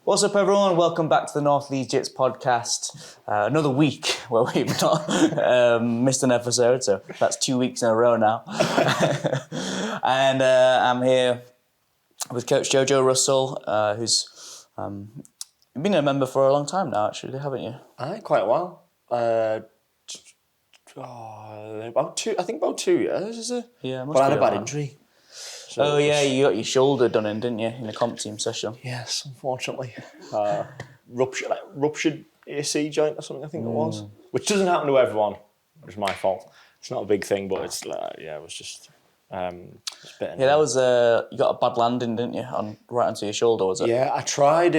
What's up, everyone? Welcome back to the Leeds Jitz podcast. Another week where we've not missed an episode, so that's 2 weeks in a row now. And I'm here with Coach Jojo Russell, who's been a member for a long time now, actually, haven't you? Quite a while. About 2 years, is it? Yeah, but I had a bad injury. So you got your shoulder done in, didn't you, in the comp team session? Yes, unfortunately. Ruptured AC joint or something, I think it was. Which doesn't happen to everyone. It was my fault. It's not a big thing, but it's it was just a bit. Yeah, that was you got a bad landing, didn't you, right onto your shoulder, was it? Yeah, I tried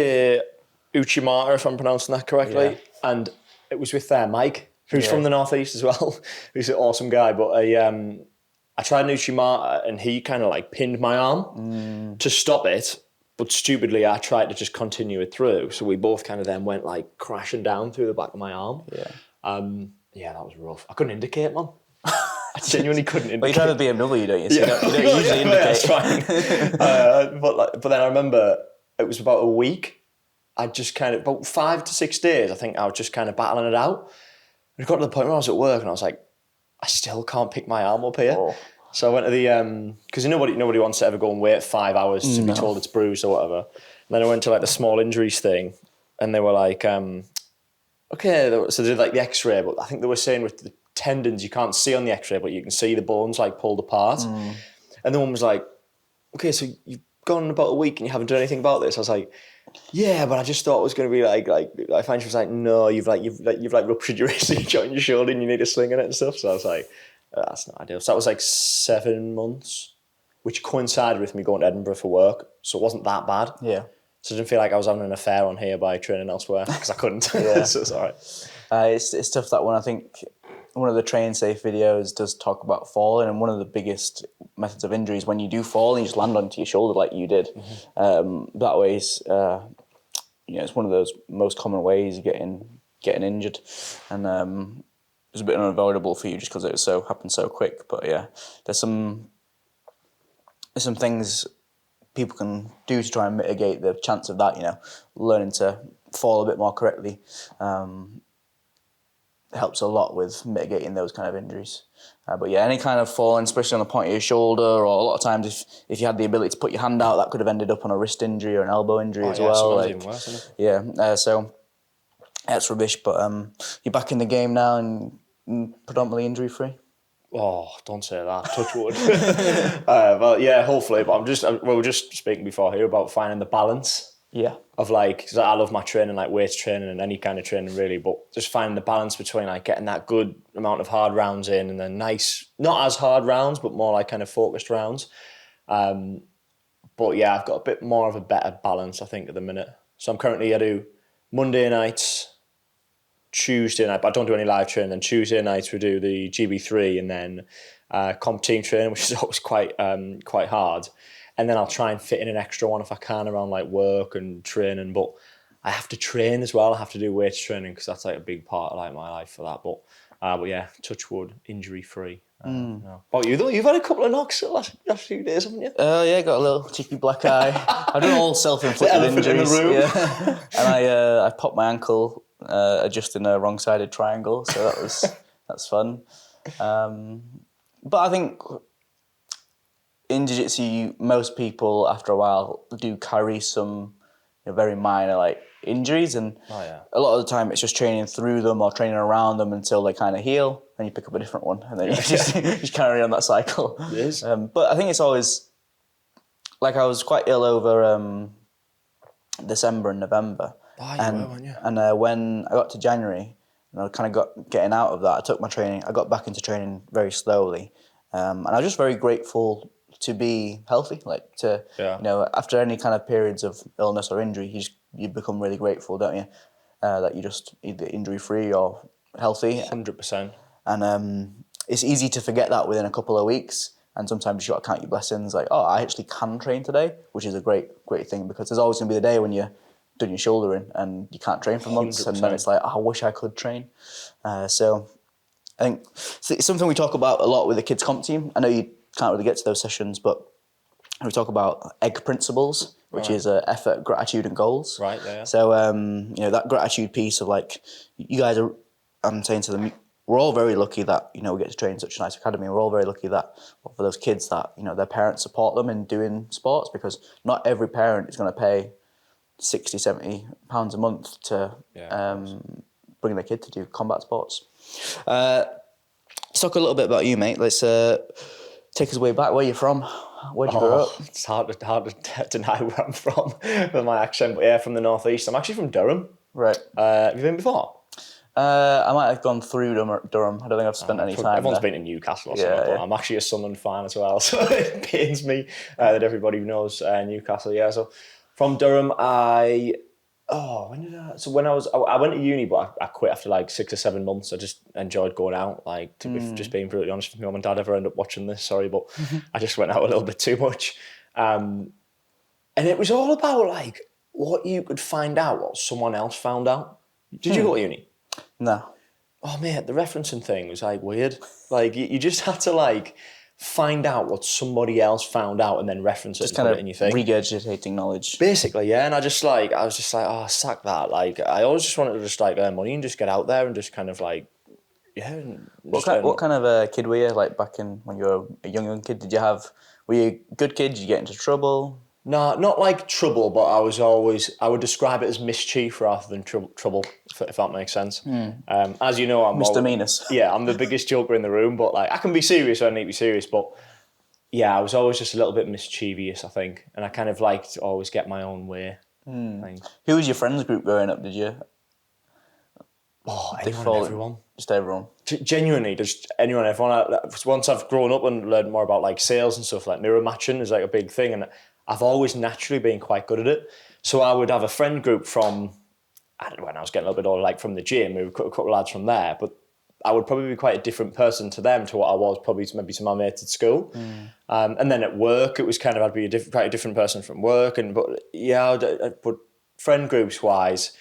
Uchimata, if I'm pronouncing that correctly, and it was with Mike, who's from the northeast as well. He's an awesome guy, but I tried an Uchimata and he kind of like pinned my arm to stop it, but stupidly I tried to just continue it through. So we both kind of then went like crashing down through the back of my arm. Yeah. That was rough. I couldn't indicate, man. I genuinely couldn't indicate. Well, you drive a BMW, don't you? So you don't usually indicate. That's fine. But then I remember it was about a week. I just kind of, about 5 to 6 days, I think I was just kind of battling it out. And it got to the point where I was at work and I was like, I still can't pick my arm up here. Oh. So I went to the, because nobody wants to ever go and wait 5 hours to be told it's bruised or whatever. And then I went to like the small injuries thing and they were like, okay, so they did like the x-ray, but I think they were saying with the tendons, you can't see on the x-ray, but you can see the bones like pulled apart. And the one was like, okay, so you've gone about a week and you haven't done anything about this. I was like, yeah, but I just thought it was going to be like I find she was like, no, you've ruptured your AC joint in your shoulder and you need a sling in it and stuff. So I was like, that's not ideal. So that was like 7 months, which coincided with me going to Edinburgh for work. So it wasn't that bad. Yeah. So I didn't feel like I was having an affair on here by training elsewhere because I couldn't. So it's all right. It's tough, that one. I think one of the train safe videos does talk about falling, and one of the biggest methods of injury is when you do fall and you just land onto your shoulder like you did. That way is, it's one of those most common ways of getting injured, and it was a bit unavoidable for you just because it happened so quick. But yeah, there's some things people can do to try and mitigate the chance of that. Learning to fall a bit more correctly helps a lot with mitigating those kind of injuries. But yeah, any kind of falling, especially on the point of your shoulder, or a lot of times if you had the ability to put your hand out, that could have ended up on a wrist injury or an elbow injury as well. Even worse, isn't it? Yeah, so that's rubbish. But you're back in the game now and predominantly injury free. Oh, don't say that. Touch wood. Well, yeah, hopefully. But we were just speaking before here about finding the balance. Yeah. Of because I love my training, like weights training and any kind of training really, but just finding the balance between like getting that good amount of hard rounds in and then nice, not as hard rounds, but more like kind of focused rounds. But yeah, I've got a bit more of a better balance, I think, at the minute. So I do Monday nights, Tuesday night, but I don't do any live training. Then Tuesday nights we do the GB3 and then comp team training, which is always quite hard. And then I'll try and fit in an extra one if I can around like work and training. But I have to train as well. I have to do weights training because that's like a big part of like my life for that. But yeah, touch wood, injury free. No. But you've had a couple of knocks the last few days, haven't you? Yeah, got a little cheeky black eye. I've done all self-inflicted injuries. In the room. Yeah. And I popped my ankle adjusting a wrong-sided triangle, so that's fun. But I think in jiu-jitsu, most people after a while do carry some very minor like injuries, and a lot of the time it's just training through them or training around them until they kind of heal, and you pick up a different one, and then you just carry on that cycle. It is. But I think it's always like I was quite ill over December and November. Weren't you? And when I got to January, and I kind of got getting out of that, I took my training. I got back into training very slowly, and I was just very grateful to be healthy, after any kind of periods of illness or injury, you become really grateful, don't you? That you're just either injury free or healthy. 100%. And it's easy to forget that within a couple of weeks. And sometimes you got to count your blessings, like, oh, I actually can train today, which is a great thing, because there's always going to be the day when you're doing your shoulder in and you can't train for months, 100%. And then it's like, oh, I wish I could train. So I think it's something we talk about a lot with the kids comp team. I know you can't really get to those sessions, but we talk about egg principles, which is effort, gratitude, and goals. Right, yeah. So, that gratitude piece of like, you guys are, I'm saying to them, we're all very lucky that, we get to train in such a nice academy. We're all very lucky that, for those kids that, their parents support them in doing sports, because not every parent is going to pay 60, 70 pounds a month to bring their kid to do combat sports. Let's talk a little bit about you, mate. Let's take us way back. Where are you from? Where'd you grow up? It's hard to deny where I'm from with my accent, but yeah, from the northeast. I'm actually from Durham. Right. Have you been before? I might have gone through Durham. I don't think I've spent any time Everyone's there. been to Newcastle or something, but I'm actually a Sunderland fan as well, so it pains me that everybody knows Newcastle. Yeah, so from Durham, when I went to uni, but I quit after like 6 or 7 months. I just enjoyed going out. Like, just being brutally honest with my mum and dad, ever end up watching this, sorry, but I just went out a little bit too much. And it was all about like what you could find out, what someone else found out. Did you go to uni? No. Oh mate, the referencing thing was like weird. Like you just had to like find out what somebody else found out and then reference it Just and kind put of it in your thing. regurgitating knowledge. Basically, yeah. And I was just like, oh, sack that. Like, I always just wanted to just like earn money and just get out there and just kind of like, yeah. What kind of a kid were you, like back in when you were a young kid? Were you a good kid? Did you get into trouble? No, not like trouble, but I would describe it as mischief rather than trouble, if that makes sense. As you know, I'm Misdemeanors. I'm the biggest joker in the room, but like I can be serious when I need to be serious, but yeah, I was always just a little bit mischievous, I think, and I kind of liked to always get my own way. Who was your friends group growing up? Did you? Oh, anyone and everyone. Just everyone. Genuinely, just anyone, everyone. Once I've grown up and learned more about like sales and stuff, like mirror matching is like a big thing, and I've always naturally been quite good at it. So I would have a friend group from, when I was getting a little bit older, like from the gym, we were a couple of lads from there, but I would probably be quite a different person to them to what I was probably maybe to my mates at school. And then at work, it was kind of, I'd be quite a different person from work. But friend groups wise,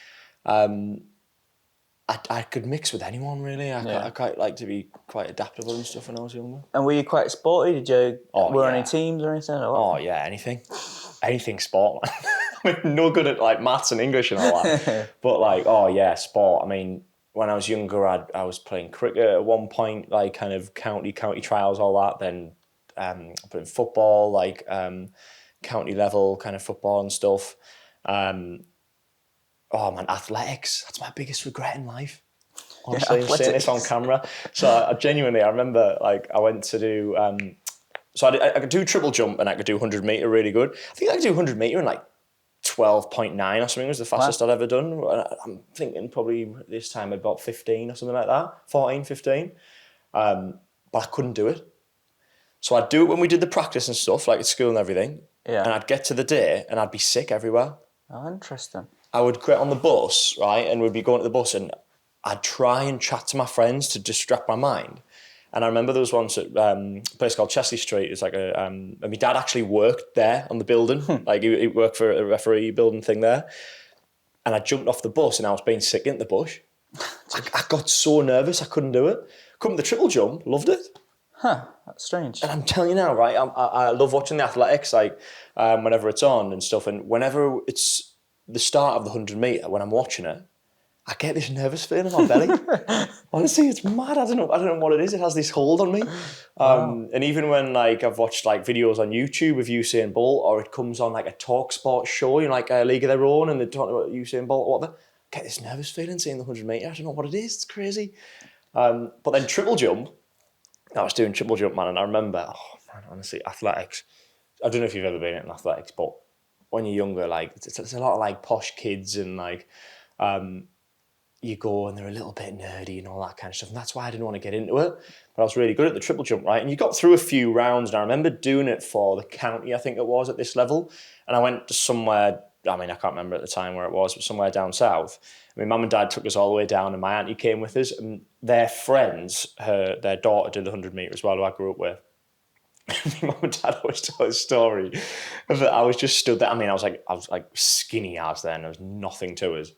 I could mix with anyone really. I quite like to be quite adaptable and stuff when I was younger. And were you quite sporty? Did you were any teams or anything? Or what? Oh yeah, anything sport. I mean, no good at like maths and English and all that, but like sport. I mean, when I was younger, I was playing cricket at one point, like kind of county trials, all that. Then playing football, like county level kind of football and stuff. Oh man, athletics. That's my biggest regret in life. Honestly, I'm saying this on camera. So I remember like I went to do, so I could do triple jump and I could do 100 metre really good. I think I could do 100 metre in like 12.9 or something was the fastest I'd ever done. I'm thinking probably this time about 15 or something like that, 14, 15. But I couldn't do it. So I'd do it when we did the practice and stuff, like at school and everything. Yeah. And I'd get to the day and I'd be sick everywhere. Oh, interesting. I would get on the bus, right, and we'd be going to the bus and I'd try and chat to my friends to distract my mind. And I remember there was once at a place called Chesley Street. It's like and my dad actually worked there on the building. Like he worked for a referee building thing there. And I jumped off the bus and I was being sick in the bush. I got so nervous I couldn't do it. Come to the triple jump, loved it. Huh, that's strange. And I'm telling you now, right, I love watching the athletics, like whenever it's on and stuff. And whenever it's the start of the 100 metre, when I'm watching it, I get this nervous feeling in my belly. Honestly, it's mad. I don't know what it is. It has this hold on me. Wow. And even when like I've watched like videos on YouTube of Usain Bolt, or it comes on like a talk sport show, like a League of Their Own, and they're talking about Usain Bolt or whatever, I get this nervous feeling seeing the 100 metre. I don't know what it is. It's crazy. But then triple jump, I was doing triple jump, man, and I remember, honestly, athletics. I don't know if you've ever been in athletics, but when you're younger, like it's a lot of like posh kids and like you go and they're a little bit nerdy and all that kind of stuff. And that's why I didn't want to get into it. But I was really good at the triple jump, right? And you got through a few rounds, and I remember doing it for the county, I think it was, at this level. And I went to somewhere, I mean, I can't remember at the time where it was, but somewhere down south. I mean, mum and dad took us all the way down, and my auntie came with us, and their friends, their daughter did the 100 metre as well, who I grew up with. My mum and dad always tell a story that I was just stood there. I mean, I was like skinny as then. There was nothing to us,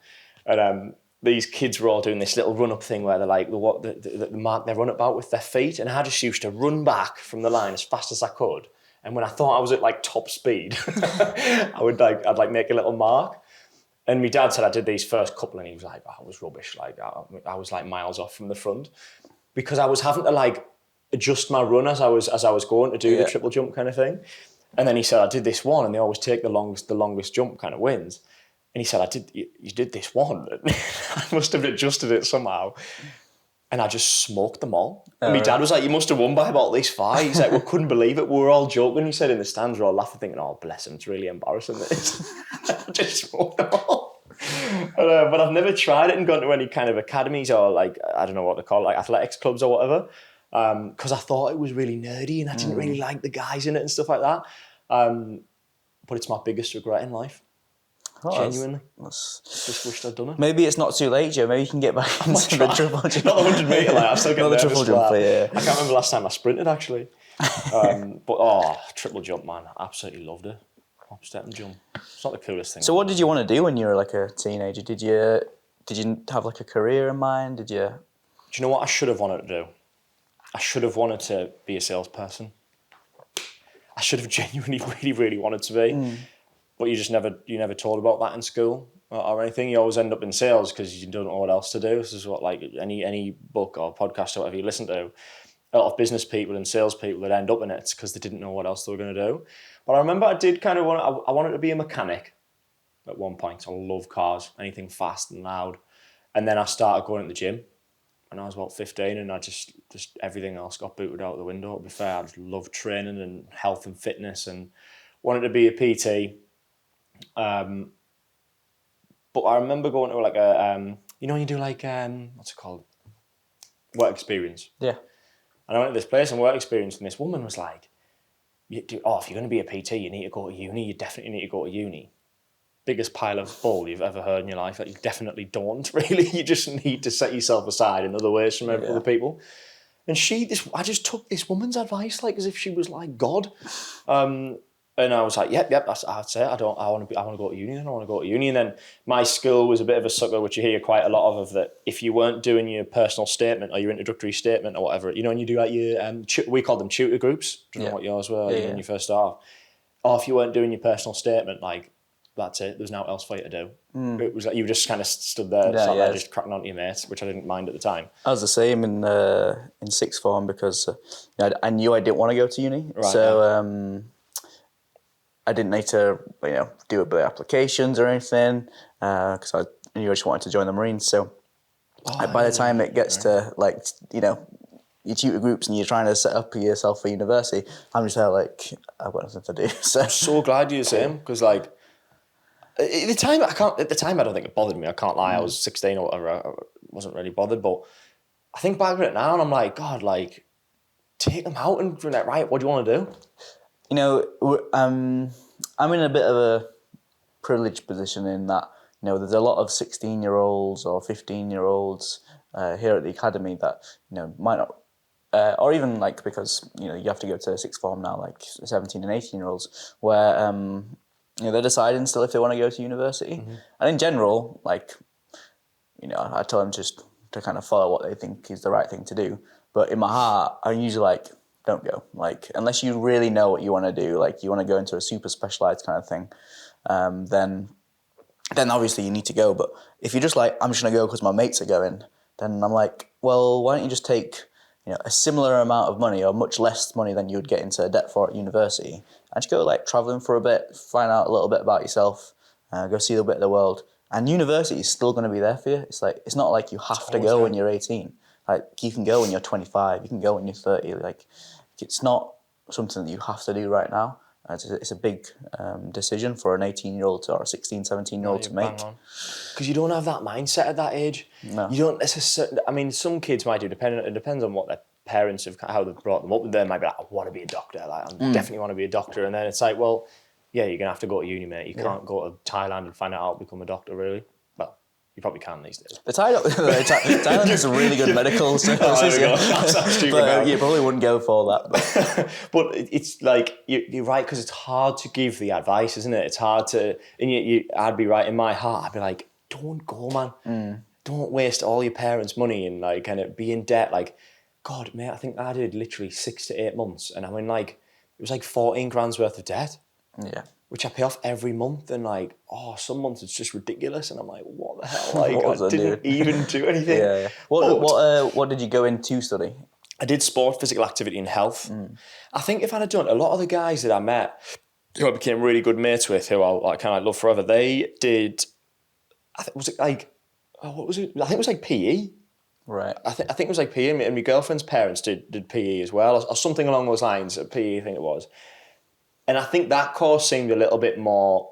and these kids were all doing this little run up thing where they're like the mark they run about with their feet, and I just used to run back from the line as fast as I could And when I thought I was at like top speed, I'd like make a little mark. And my dad said I did these first couple, and he was like, "Oh, I was rubbish. Like I was like miles off from the front because I was having to like adjust my run as I was going to do the triple jump kind of thing." And then he said, "I did this one, and they always take the longest jump kind of wins." And he said, you did this one. I must have adjusted it somehow. And I just smoked them all. And my dad was like, "You must have won by about at least 5. He's like, "We couldn't believe it. We were all joking." He said in the stands, we're all laughing, thinking, "Oh, bless him, it's really embarrassing this." I just smoked them all. But I've never tried it and gone to any kind of academies or like, I don't know what they call it, like athletics clubs or whatever. Because I thought it was really nerdy and I didn't really like the guys in it and stuff like that. But it's my biggest regret in life. Genuinely. Just wished I'd done it. Maybe it's not too late, Joe. Maybe you can get back into the triple jump. Not the 100 metre, like, I'm still getting not the nervous triple jump, yeah. I can't remember last time I sprinted, actually. But triple jump, man. I absolutely loved it. Hop, step and jump. It's not the coolest thing. So what did you want to do when you were like a teenager? Did you have like a career in mind? Do you know what I should have wanted to do? I should have wanted to be a salesperson. I should have genuinely really, really wanted to be. But you never told about that in school or anything. You always end up in sales because you don't know what else to do. This is what like any book or podcast or whatever you listen to. A lot of business people and salespeople that end up in it because they didn't know what else they were going to do. But I remember I did kind of I wanted to be a mechanic at one point. I love cars, anything fast and loud. And then I started going to the gym when I was about 15, and I just everything else got booted out the window. To be fair, I just loved training and health and fitness and wanted to be a PT. But I remember going to like a, you do like, what's it called? Work experience. Yeah. And I went to this place and work experience, and this woman was like, if you're going to be a PT, you need to go to uni. You definitely need to go to uni. Biggest pile of bull you've ever heard in your life. Like, you definitely don't, really. You just need to set yourself aside in other ways from other people. And I just took this woman's advice like as if she was like God. And I was like, yep, I'd say I want to go to uni. Then I want to go to uni. And then my school was a bit of a sucker, which you hear quite a lot of that if you weren't doing your personal statement or your introductory statement or whatever, and you do like your, we called them tutor groups. Do you know what yours were when you first started? Or if you weren't doing your personal statement, like, that's it. There's nothing else for you to do. It was like you just kind of stood there, there just cracking on to your mates, which I didn't mind at the time. I was the same in sixth form because I knew I didn't want to go to uni. Right, so I didn't need to do a bit of applications or anything because I knew I just wanted to join the Marines. So by the time it gets to like your tutor groups and you're trying to set up yourself for university, I'm just there like I've got nothing to do. So I'm so glad you're the same because like. At the time, I don't think it bothered me. I can't lie. I was 16 or whatever. I wasn't really bothered. But I think back at it now, and I'm like, God, like, take them out and be like, right, what do you want to do? I'm in a bit of a privileged position in that there's a lot of 16-year-olds or 15-year-olds here at the academy that might not, or even like because you have to go to sixth form now, like 17 and 18-year-olds, where they're deciding still if they want to go to university. And in general, like, I tell them just to kind of follow what they think is the right thing to do. But in my heart, I'm usually like, don't go. Like, unless you really know what you want to do, like you want to go into a super specialized kind of thing, then obviously you need to go. But if you're just like, I'm just going to go because my mates are going, then I'm like, well, why don't you just take a similar amount of money or much less money than you would get into debt for at university and just go like traveling for a bit, find out a little bit about yourself, go see a little bit of the world. And university is still going to be there for you. It's like, it's not like you have to go when you're 18. Like you can go when you're 25, you can go when you're 30. Like it's not something that you have to do right now. It's a big decision for an 18-year-old or a 16, 17-year-old to make. Because you don't have that mindset at that age. No. You don't. Some kids might do. It depends on what their parents have, how they've brought them up. They might be like, I want to be a doctor. Like, I definitely want to be a doctor. And then it's like, well, yeah, you're gonna have to go to uni, mate. You can't go to Thailand and find out how to become a doctor, really. Well, you probably can these days. Thailand is a really good medical services. But you probably wouldn't go for that. But it's like, you're right, because it's hard to give the advice, isn't it? It's hard to, and I'd be right in my heart. I'd be like, don't go, man. Don't waste all your parents' money and like kind of be in debt. Like, God, mate, I think I did literally 6 to 8 months, and I'm in like it was like 14 grand's worth of debt. Yeah. Which I pay off every month, and like, some months it's just ridiculous, and I'm like, what the hell? Like, I didn't even do anything. Yeah. What did you go into study? I did sport, physical activity, and health. I think if I'd have done, a lot of the guys that I met, who I became really good mates with, who I kind of love forever, they did. Was it like, what was it? I think it was like PE. Right. I think it was like PE, and my girlfriend's parents did PE as well, or something along those lines. PE, I think it was. And I think that course seemed a little bit more,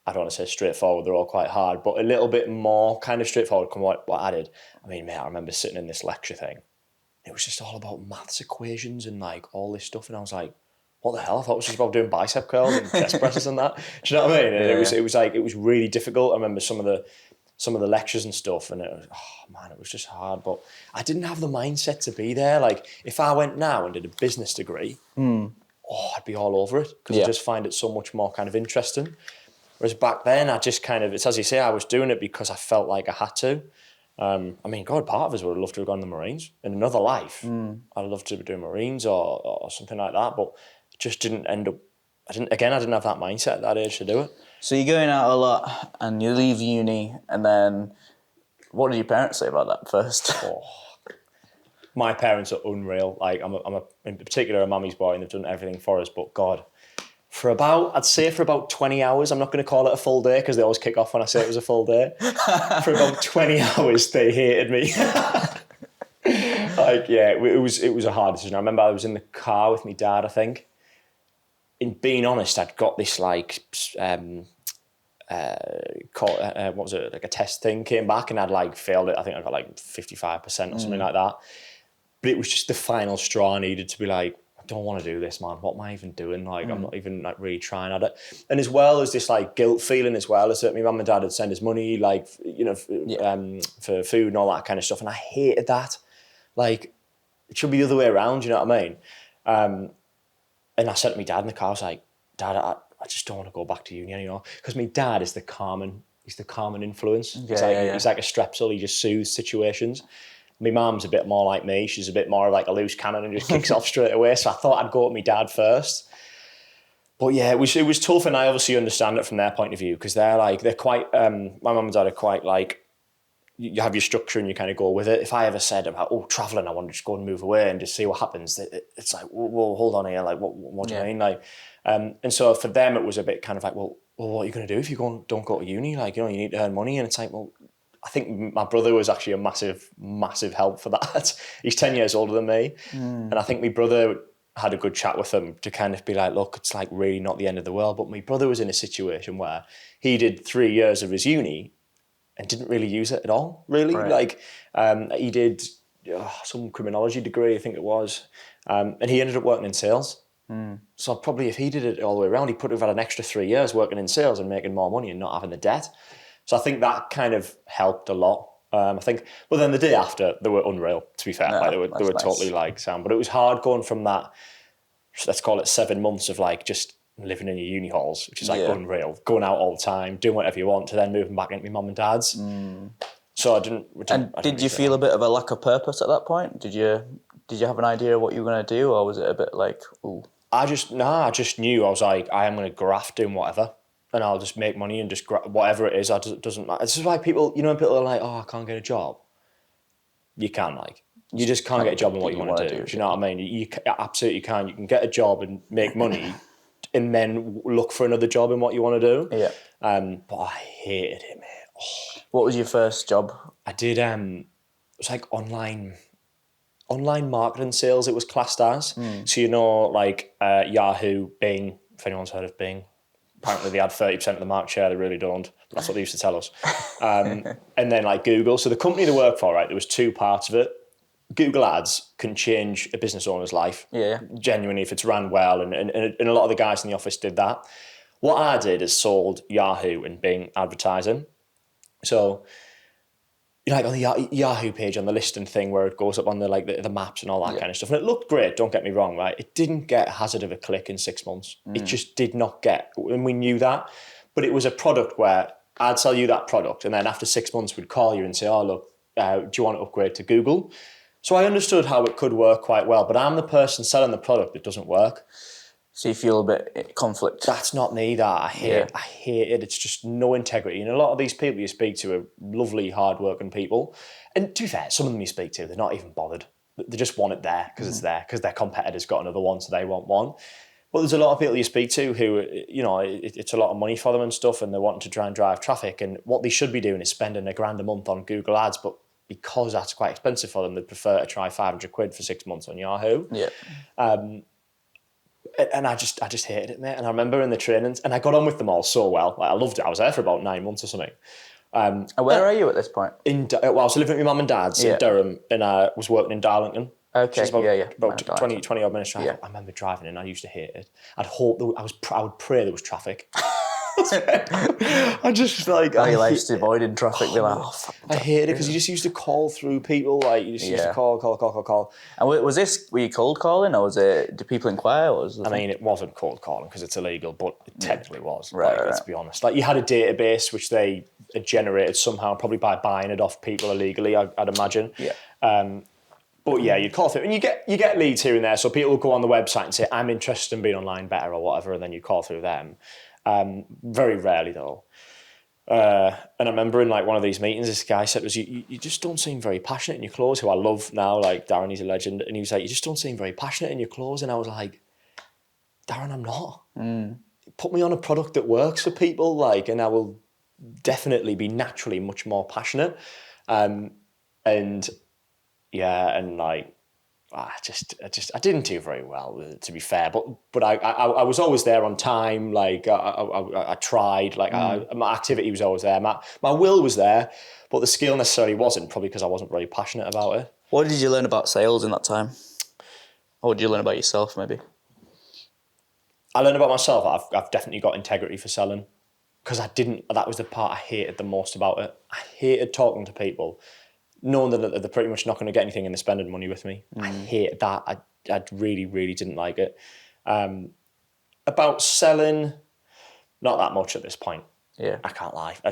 I don't want to say straightforward, they're all quite hard, but a little bit more kind of straightforward from what I did. I mean, mate, I remember sitting in this lecture thing. It was just all about maths equations and like all this stuff. And I was like, what the hell? I thought it was just about doing bicep curls and chest presses and that. Do you know what I mean? And it was really difficult. I remember some of the lectures and stuff, and it was just hard. But I didn't have the mindset to be there. Like, if I went now and did a business degree, I'd be all over it, because I just find it so much more kind of interesting. Whereas back then, I just kind of, it's as you say, I was doing it because I felt like I had to. I mean, God, part of us would have loved to have gone to the Marines. In another life, I'd love to be doing Marines or something like that, but it just didn't end up, I didn't have that mindset at that age to do it. So you're going out a lot and you leave uni, and then what did your parents say about that first? My parents are unreal. Like, I'm in particular a mummy's boy, and they've done everything for us. But God, I'd say for about 20 hours, I'm not going to call it a full day because they always kick off when I say it was a full day. For about 20 hours, they hated me. It was a hard decision. I remember I was in the car with my dad, I think. In being honest, I'd got this like, what was it, like a test thing, came back, and I'd like failed it. I think I got like 55% or something like that. But it was just the final straw I needed to be like, I don't want to do this, man. What am I even doing? Like, I'm not even like really trying at it. And as well as this like guilt feeling, as well as that my mum and dad had sent us money, like, for food and all that kind of stuff. And I hated that. Like, it should be the other way around, you know what I mean? And I said to my dad in the car, I was like, Dad, I just don't want to go back to uni anymore. Because my dad is the calming influence. He's like a strepsil. He just soothes situations. My mum's a bit more like me. She's a bit more like a loose cannon and just kicks off straight away. So I thought I'd go with my dad first. But yeah, it was tough, and I obviously understand it from their point of view, because they're quite, my mum and dad are quite like, you have your structure and you kind of go with it. If I ever said about, travelling, I want to just go and move away and just see what happens, it's like, well, hold on here, like, what do you mean? Like, and so for them, it was a bit kind of like, well, what are you going to do if you don't go to uni? Like, you need to earn money. And it's like, well, I think my brother was actually a massive, massive help for that. He's 10 years older than me. And I think my brother had a good chat with him to kind of be like, look, it's like really not the end of the world. But my brother was in a situation where he did 3 years of his uni and didn't really use it at all, really. Right. Like, he did some criminology degree, I think it was. And he ended up working in sales. So probably if he did it all the way around, he could have had an extra 3 years working in sales and making more money and not having the debt. So I think that kind of helped a lot. I think, well, then the day after, they were unreal, to be fair. They were nice. Totally like sound. But it was hard going from that, let's call it 7 months of like just living in your uni halls, which is like unreal, going out all the time, doing whatever you want, to then moving back into my mum and dad's. So I didn't. Did you feel a bit of a lack of purpose at that point? Did you have an idea of what you were going to do, or was it a bit like, ooh? I just knew. I was like, I am going to graft doing whatever, and I'll just make money and just whatever it is. It doesn't matter. This is why people, people are like, I can't get a job. You can, like, you just can't get a job in what you want to do. Do you know what I mean? You absolutely can. You can get a job and make money, and then look for another job in what you want to do. Yeah. But I hated it, mate. What was your first job? I did. It was like online marketing sales. It was classed as. So like Yahoo, Bing. If anyone's heard of Bing, apparently they had 30% of the market share. They really don't. But that's what they used to tell us. And then like Google. So the company they work for, right? There was two parts of it. Google Ads can change a business owner's life. Yeah. Genuinely, if it's ran well, and a lot of the guys in the office did that. What I did is sold Yahoo and Bing advertising. So, like on the Yahoo page, on the listing thing where it goes up on the maps and all that kind of stuff. And it looked great, don't get me wrong, right? It didn't get a hazard of a click in 6 months. It just did not get, and we knew that. But it was a product where I'd sell you that product, and then after 6 months we'd call you and say, oh, look, do you want to upgrade to Google? So I understood how it could work quite well, but I'm the person selling the product that doesn't work. So you feel a bit conflict. That's not me. That I hate it. It's just no integrity. And a lot of these people you speak to are lovely, hard-working people. And to be fair, some of them you speak to, they're not even bothered. They just want it there because it's there because their competitor's got another one, so they want one. But there's a lot of people you speak to who, you know, it's a lot of money for them and stuff, and they're wanting to try and drive traffic. And what they should be doing is spending $1,000 a month on Google Ads, but because that's quite expensive for them, they'd prefer to try 500 quid for 6 months on Yahoo. Yeah. And I just hated it, mate. And I remember in the trainings, and I got on with them all so well. Like, I loved it. I was there for about 9 months or something. And where are you at this point? I was living with my mum and dad's in Durham, and I was working in Darlington. Okay, About 20 odd minutes drive. I remember driving and I used to hate it. I would pray there was traffic. I just like... Your life's avoiding traffic. Be like, fuck. I hated it because you just used to call through people. Like, you just used to call. And were you cold calling, or did people inquire? I mean, it wasn't cold calling because it's illegal, but it technically was. Right, Let's be honest. Like, you had a database which they had generated somehow, probably by buying it off people illegally, I'd imagine. Yeah. But yeah, you'd call through, and you get leads here and there. So people will go on the website and say, "I'm interested in being online better" or whatever, and then you call through them. Very rarely though. And I remember in like one of these meetings, this guy said, "You just don't seem very passionate in your clothes." Who I love now, like Darren, he's a legend, and he was like, "You just don't seem very passionate in your clothes," and I was like, "Darren, I'm not. Put me on a product that works for people, like, and I will definitely be naturally much more passionate." And like, I didn't do very well, to be fair. But I was always there on time. Like, I tried. Like, my activity was always there. My will was there, but the skill necessarily wasn't. Probably because I wasn't very passionate about it. What did you learn about sales in that time? Or what did you learn about yourself, maybe? I learned about myself. I've definitely got integrity for selling, because that was the part I hated the most about it. I hated talking to people, knowing that they're pretty much not going to get anything and they're spending money with me. I hated that. I really, really didn't like it. About selling, not that much at this point. Yeah. I can't lie. I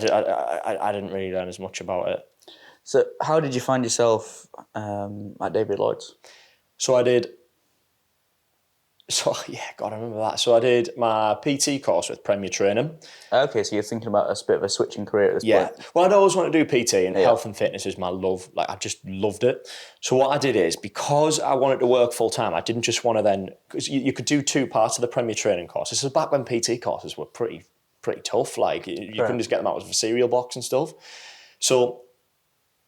didn't really learn as much about it. So how did you find yourself at David Lloyd's? I remember that. So I did my PT course with Premier Training. Okay, so you're thinking about a bit of a switching career at this point. Well, I'd always wanted to do PT, and health and fitness is my love. Like, I just loved it. So what I did is, because I wanted to work full time, I didn't just want to then, because you could do 2 parts of the Premier Training course. This is back when PT courses were pretty tough. Like, you couldn't just get them out of a cereal box and stuff. So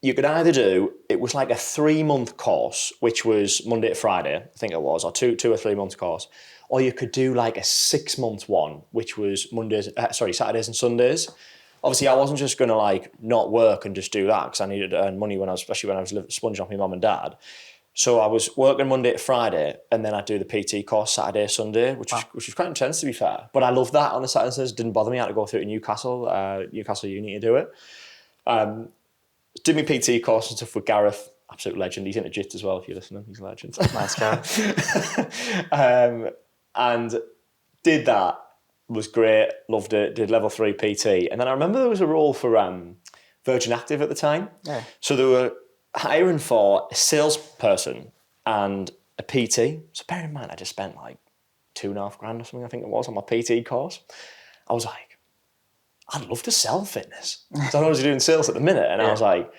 you could either do, it was like a 3-month course, which was Monday to Friday, I think it was, or 2 or 3 months course. Or you could do like a 6-month one, which was Saturdays and Sundays. Obviously, I wasn't just going to like not work and just do that, because I needed to earn money especially when I was sponging off my mum and dad. So I was working Monday to Friday, and then I'd do the PT course Saturday, Sunday, which was quite intense, to be fair. But I loved that on the Saturdays and Sundays. Didn't bother me. I had to go through to Newcastle Uni to do it. Did my PT course and stuff with Gareth, absolute legend. He's into Jitz as well, if you're listening. He's a legend. Nice Gareth. And did that, was great, loved it, did level 3 PT. And then I remember there was a role for Virgin Active at the time. Yeah. So they were hiring for a salesperson and a PT. So bear in mind, I just spent like $2,500 or something, I think it was, on my PT course. I was like, I'd love to sell fitness. So I was doing sales at the minute, and I was like,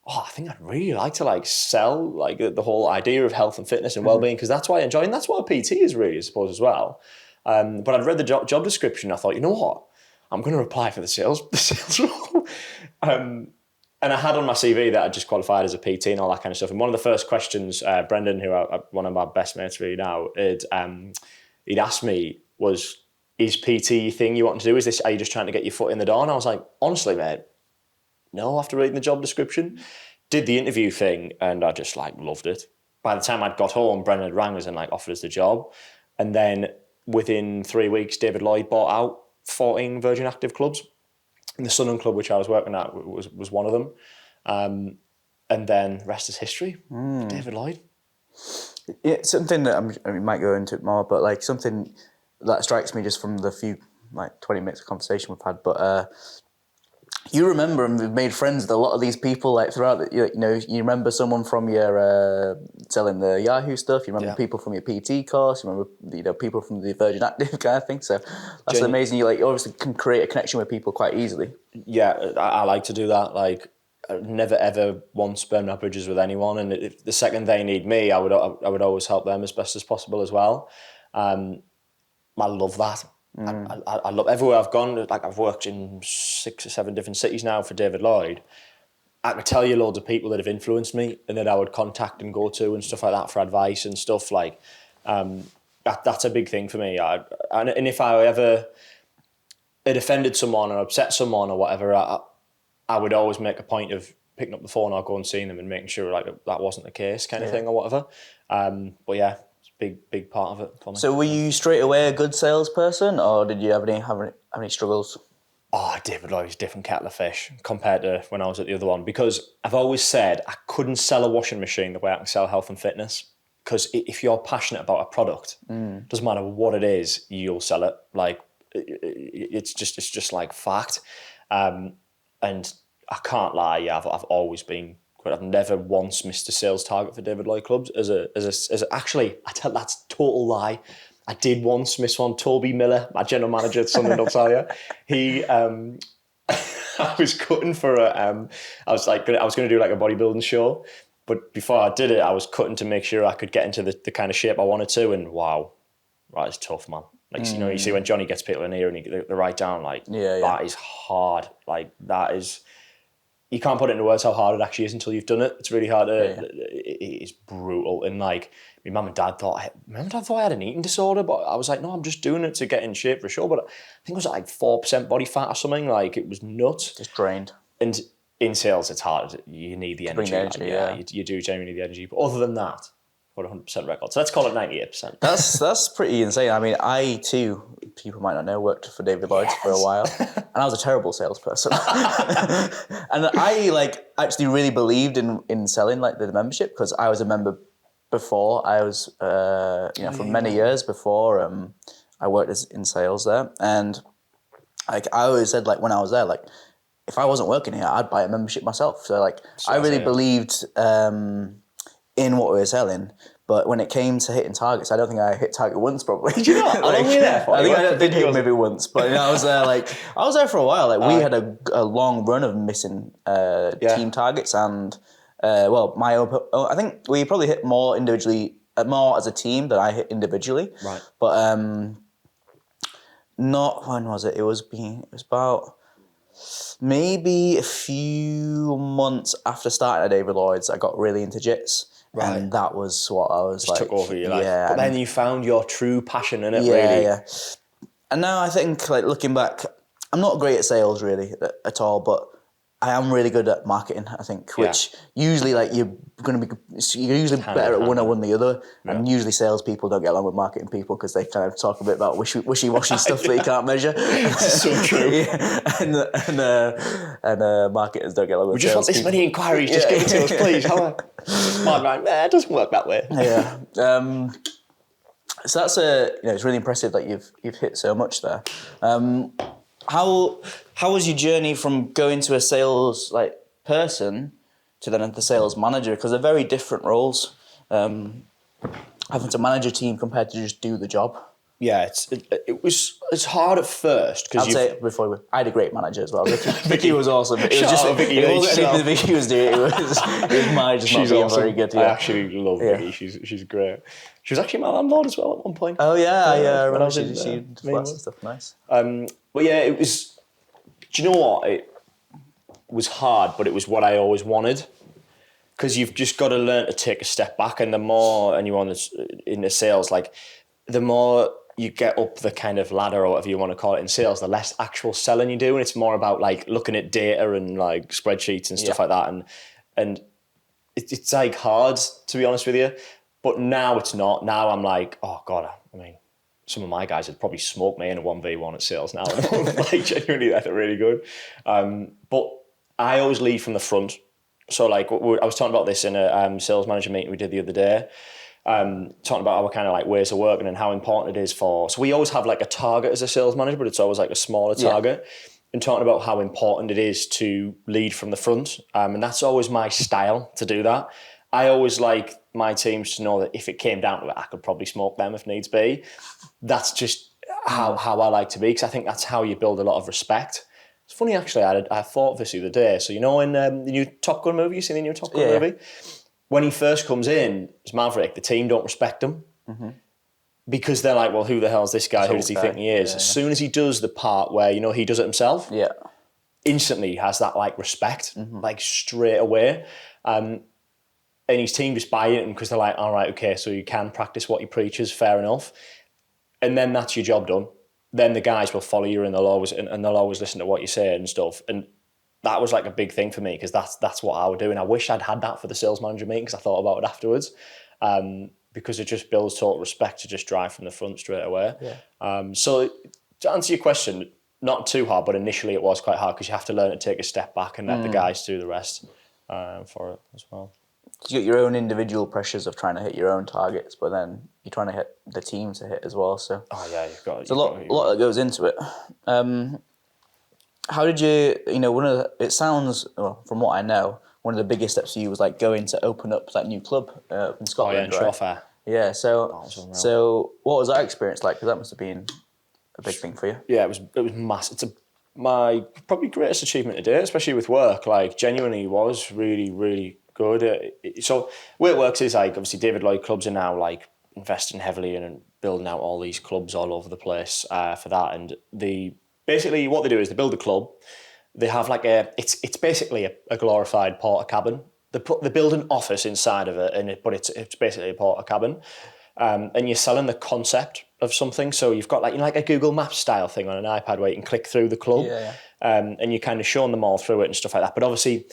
I think I'd really like to like sell like the whole idea of health and fitness and well-being, because that's what I enjoy, and that's what a PT is really, I suppose, as well. But I'd read the job description, and I thought, you know what? I'm going to apply for the sales role. And I had on my CV that I just qualified as a PT and all that kind of stuff. And one of the first questions, Brendan, who one of my best mates really now, he'd asked me was, is PT thing you want to do? Are you just trying to get your foot in the door? And I was like, honestly, mate, no, after reading the job description. Did the interview thing, and I just like loved it. By the time I'd got home, Brendan had rang us and like offered us the job. And then within 3 weeks, David Lloyd bought out 14 Virgin Active clubs. And the Sunderland club, which I was working at, was one of them. And then the rest is history. David Lloyd. Yeah, something that I might go into it more, but like something that strikes me just from the few like 20 minutes of conversation we've had. But you remember and made friends with a lot of these people like throughout the, you know, you remember someone from your selling the Yahoo stuff, you remember people from your PT course, you remember, you know, people from the Virgin Active kind of thing. So that's amazing. You like obviously can create a connection with people quite easily. Yeah, I like to do that. Like, I never ever once burn my bridges with anyone, and if the second they need me, I would always help them as best as possible as well. I love that. I love everywhere I've gone. Like, I've worked in 6 or 7 different cities now for David Lloyd. I could tell you loads of people that have influenced me and that I would contact and go to and stuff like that for advice and stuff. Like, that's a big thing for me. And if I ever had offended someone or upset someone or whatever, I would always make a point of picking up the phone or go and seeing them and making sure like that wasn't the case, kind of thing or whatever. But yeah. Big part of it for me. So were you straight away a good salesperson, or did you have any struggles? Oh, David Lloyd's a different kettle of fish compared to when I was at the other one, because I've always said I couldn't sell a washing machine the way I can sell health and fitness. Because if you're passionate about a product, doesn't matter what it is, you'll sell it. Like, it's just like fact. And I can't lie, I've always been. But I've never once missed a sales target for David Lloyd clubs. Actually, that's a total lie. I did once miss one. Toby Miller, my general manager at Sunderland, will tell you. I was cutting for I was going to do like a bodybuilding show, but before I did it, I was cutting to make sure I could get into the kind of shape I wanted to. And wow, right, it's tough, man. Like, you know, you see when Johnny gets people in here and they write down like, that is hard. Like, that is. You can't put it into words how hard it actually is until you've done it. It's really hard to. It is brutal. And like, my mum and dad thought I had an eating disorder, but I was like, no, I'm just doing it to get in shape for sure. But I think it was like 4% body fat or something. Like, it was nuts. Just drained. And in sales, it's hard. You need the energy. You do genuinely need the energy. But other than that, got a 100% record. So let's call it 98%. That's pretty insane. I mean, I too, people might not know, worked for David Lloyd for a while, and I was a terrible salesperson. And I actually really believed in selling like the membership, because I was a member before. I was for many years before I worked in sales there, and like I always said, like when I was there, like if I wasn't working here, I'd buy a membership myself. So like I really believed in what we were selling, but when it came to hitting targets, I don't think I hit target once probably. Did you not? Like, I think I did hit maybe once, but I was there I was there for a while. Like we had a long run of missing team targets, and my own. I think we probably hit more individually, more as a team than I hit individually. Right. But not when was it? It was about maybe a few months after starting at David Lloyd's, I got really into Jitz. Right. And that was what I was just took over your life. But then you found your true passion in it, really. Yeah. And now I think, like, looking back, I'm not great at sales really at all, but I am really good at marketing, I think, which usually, like, you're usually better at one or one than the other. Yeah. And usually salespeople don't get along with marketing people because they kind of talk a bit about wishy-washy stuff that you can't measure. It's so true. And marketers don't get along with we just want this many inquiries, just give it to us, please. I'm like, it doesn't work that way. Yeah. So that's it's really impressive that you've hit so much there. How was your journey from going to a sales person to then the sales manager? Because they're very different roles. Having to manage a team compared to just do the job. Yeah, it's hard at first because I'd say before I had a great manager as well. Vicky was awesome. It was Vicky. It wasn't anything Vicky was doing. It was my just not being very good. Yeah. I actually love Vicky. She's great. She was actually my landlord as well at one point. Oh yeah, I remember she did flats and stuff. Nice. But yeah, it was. Do you know what? It was hard, but it was what I always wanted. Because you've just got to learn to take a step back, and the more anyone that's in the sales, like the more you get up the kind of ladder or whatever you want to call it in sales, the less actual selling you do, and it's more about like looking at data and like spreadsheets and stuff like that, and it's like hard, to be honest with you. But now it's not. Now I'm like, oh God, I mean, some of my guys would probably smoke me in a 1v1 at sales now. Like genuinely, they're really good. But I always lead from the front. So like I was talking about this in a sales manager meeting we did the other day, talking about our kind of like ways of working and how important it is so we always have like a target as a sales manager, but it's always like a smaller target. and talking about how important it is to lead from the front. And that's always my style to do that. I always like my teams to know that if it came down to it, I could probably smoke them if needs be. That's just how I like to be, because I think that's how you build a lot of respect. It's funny, actually, I thought of this the other day. So, in the new Top Gun movie, you seen the new Top Gun movie? When he first comes in as Maverick, the team don't respect him. Because they're like, well, who the hell is this guy? Who does he think he is? As soon as he does the part where, he does it himself, instantly he has that like respect, like straight away. And his team just buy it because they're like, all right, okay, so you can practice what he preaches, fair enough. And then that's your job done. Then the guys will follow you and they'll always listen to what you say and stuff. And that was like a big thing for me, because that's what I would do. And I wish I'd had that for the sales manager meeting, because I thought about it afterwards. Because it just builds total respect to just drive from the front straight away. So to answer your question, not too hard, but initially it was quite hard, because you have to learn to take a step back and let the guys do the rest for it as well. You got your own individual pressures of trying to hit your own targets, but then you're trying to hit the team to hit as well. So there's a lot that goes into it. How did you? It sounds, well, from what I know, one of the biggest steps for you was like going to open up that new club in Scotland, in right? Shawfair. Yeah. So what was that experience like? Because that must have been a big thing for you. Yeah, it was massive. It's my probably greatest achievement to date, especially with work. Like, genuinely was really, really good. So the way it works is, like, obviously David Lloyd clubs are now like investing heavily in and building out all these clubs all over the place for that. And basically what they do is they build a club. They have like it's basically a glorified porter cabin. They build an office inside of it, but it's basically a porter cabin. And you're selling the concept of something. So you've got like a Google Maps style thing on an iPad where you can click through the club, and you're kind of showing them all through it and stuff like that. But obviously,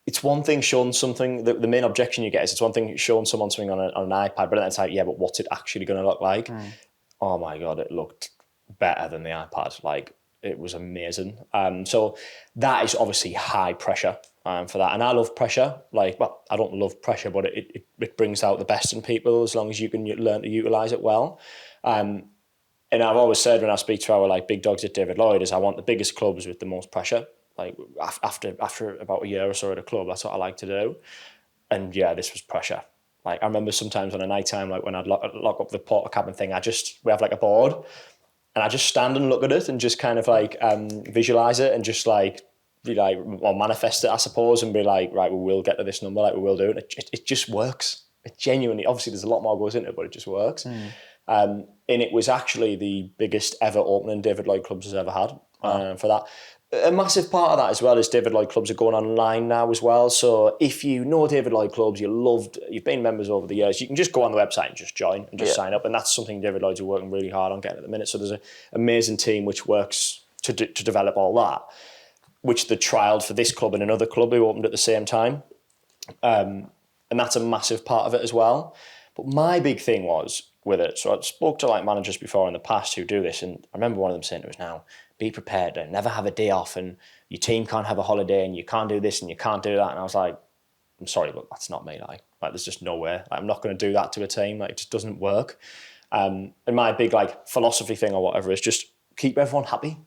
it's one thing showing something. The main objection you get is it's one thing showing someone something on an iPad, but then it's like, yeah, but what's it actually going to look like? Oh my God, it looked better than the iPad. Like, it was amazing. So that is obviously high pressure for that. And I love pressure. Like, well, I don't love pressure, but it brings out the best in people as long as you can learn to utilise it well. And I've always said, when I speak to our like big dogs at David Lloyd, is I want the biggest clubs with the most pressure. Like, after about a year or so at a club, that's what I like to do. And yeah, this was pressure. Like, I remember sometimes on a night time, like when I'd lock up the porter cabin thing, we have like a board, and I just stand and look at it and just kind of like visualize it and just like be like, or manifest it, I suppose, and be like, right, we will get to this number, like we will do it. It just works. It genuinely, obviously there's a lot more goes into it, but it just works. And it was actually the biggest ever opening David Lloyd clubs has ever had for that. A massive part of that as well is David Lloyd clubs are going online now as well. So if you know David Lloyd clubs, you've been members over the years, you can just go on the website and just join and just sign up. And that's something David Lloyd's are working really hard on getting at the minute. So there's an amazing team which works to develop all that, which they trialled for this club and another club who opened at the same time. And that's a massive part of it as well. But my big thing was with it, so I spoke to like managers before in the past who do this, and I remember one of them saying to us, now, be prepared and never have a day off, and your team can't have a holiday, and you can't do this and you can't do that. And I was like, I'm sorry, but that's not me. Like there's just no way. I'm not going to do that to a team. Like, it just doesn't work. And my big like philosophy thing or whatever is just keep everyone happy.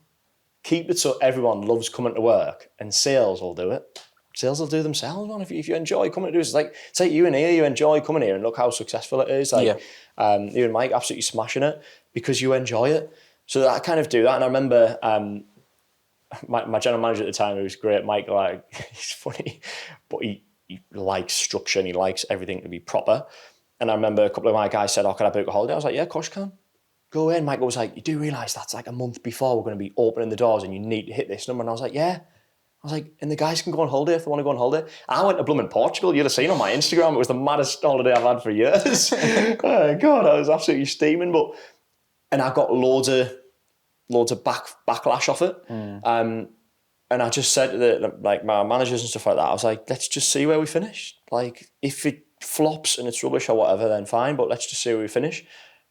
Keep it so everyone loves coming to work, and sales will do it. Sales will do themselves, man. If you enjoy coming to do it, it's like you and here, you enjoy coming here and look how successful it is. Like, you and Mike absolutely smashing it because you enjoy it. So I kind of do that. And I remember my general manager at the time, who was great, Mike, like, he's funny, but he likes structure and he likes everything to be proper. And I remember a couple of my guys said, oh, can I book a holiday? I was like, yeah, of course you can. Go in. Mike was like, you do realise that's like a month before we're going to be opening the doors and you need to hit this number. And I was like, yeah. I was like, and the guys can go on holiday if they want to go on holiday. I went to blooming Portugal. You'd have seen on my Instagram. It was the maddest holiday I've had for years. Oh, God, I was absolutely steaming. And I got loads of backlash off it. And I just said to like my managers and stuff like that, I was like, let's just see where we finish. Like, if it flops and it's rubbish or whatever, then fine, but let's just see where we finish.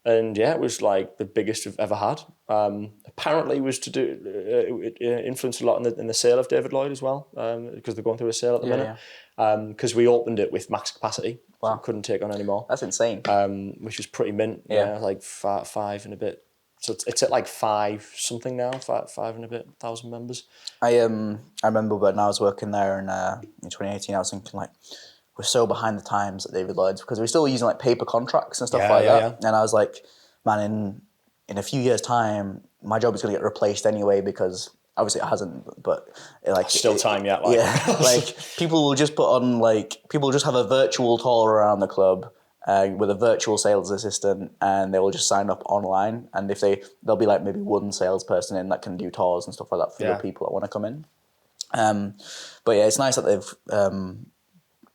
And yeah, it was like the biggest we've ever had. Apparently, was to do it influenced a lot in the sale of David Lloyd as well, because they're going through a sale at the minute. Because we opened it with max capacity, so we couldn't take on any more. That's insane. Which was pretty mint. Like five and a bit So it's at like 5 something now, five and a bit thousand members. I remember when I was working there in 2018, I was thinking like, we're so behind the times at David Lloyd's because we're still using like paper contracts and stuff that. Yeah. And I was like, man, in a few years' time, my job is going to get replaced anyway because obviously it hasn't, but like still time yet. Like. Yeah, like people will just have a virtual tour around the club. With a virtual sales assistant, and they will just sign up online. And if there'll be like maybe one salesperson in that can do tours and stuff like that for the people that want to come in. But yeah, it's nice that they've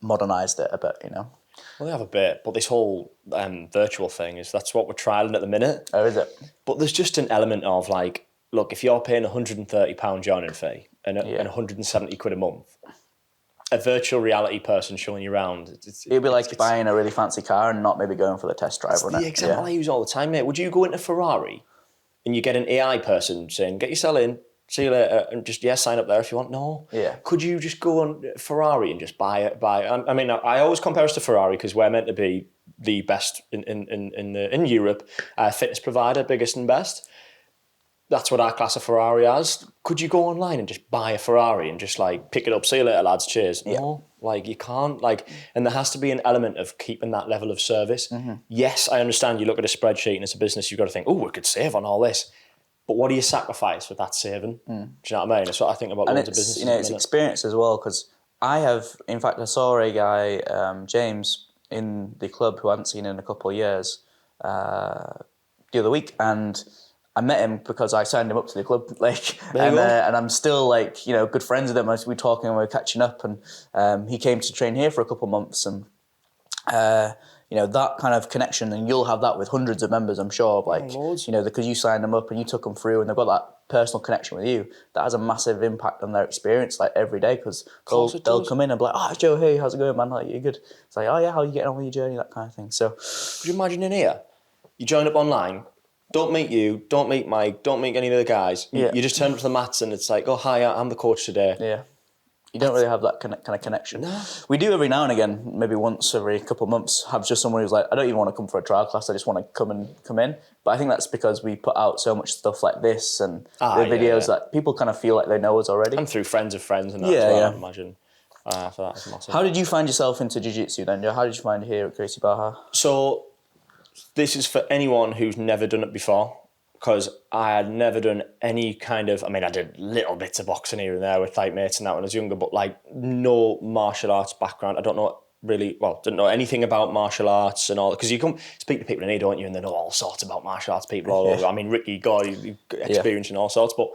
modernized it a bit, you know. Well, they have a bit, but this whole virtual thing that's what we're trialing at the minute. Oh, is it? But there's just an element of like, look, if you're paying £130 joining fee and 170 quid a month. A virtual reality person showing you around. It'd be like buying a really fancy car and not maybe going for the test drive, wouldn't it? The example I use all the time, mate. Would you go into Ferrari and you get an AI person saying, get yourself in, see you later, and just, sign up there if you want? No. Yeah. Could you just go on Ferrari and just buy it? I mean, I always compare us to Ferrari because we're meant to be the best in Europe, fitness provider, biggest and best. That's what I class a Ferrari as. Could you go online and just buy a Ferrari and just like pick it up, see you later, lads, cheers? Yeah. No, like you can't. Like, and there has to be an element of keeping that level of service. Mm-hmm. Yes, I understand. You look at a spreadsheet and it's a business, you've got to think, oh, we could save on all this. But what do you sacrifice with that saving? Do you know what I mean? That's what I think about loads of businesses. You know, it's experience as well because I saw a guy, James, in the club who I hadn't seen in a couple of years the other week, and I met him because I signed him up to the club, and I'm still like, you know, good friends with him. We were talking and we were catching up, and he came to train here for a couple of months, and you know, that kind of connection, and you'll have that with hundreds of members, I'm sure, you know, because you signed them up and you took them through, and they've got that personal connection with you. That has a massive impact on their experience, like every day, because they'll come in and be like, oh, Joe, hey, how's it going, man? Like, you good? It's like, oh yeah, how are you getting on with your journey? That kind of thing. So, could you imagine in here, you join up online. Don't meet you, don't meet Mike, don't meet any of the guys. You just turn up to the mats and it's like, oh, hi, I'm the coach today. Yeah. You don't really have that kind of connection. No. We do every now and again, maybe once every couple of months, have just someone who's like, I don't even want to come for a trial class, I just want to come in. But I think that's because we put out so much stuff like this and the videos that people kind of feel like they know us already. And through friends of friends and that as well, I imagine. So that's massive. How did you find yourself into jiu-jitsu then? How did you find it here at Gracie Barra? So this is for anyone who's never done it before, because I had never done any kind of, I mean, I did little bits of boxing here and there with fight mates and that when I was younger, but like no martial arts background. I don't know didn't know anything about martial arts and all, because you come speak to people in here, don't you, and they know all sorts about martial arts people all over. I mean, Ricky, God, you've got experience in all sorts, but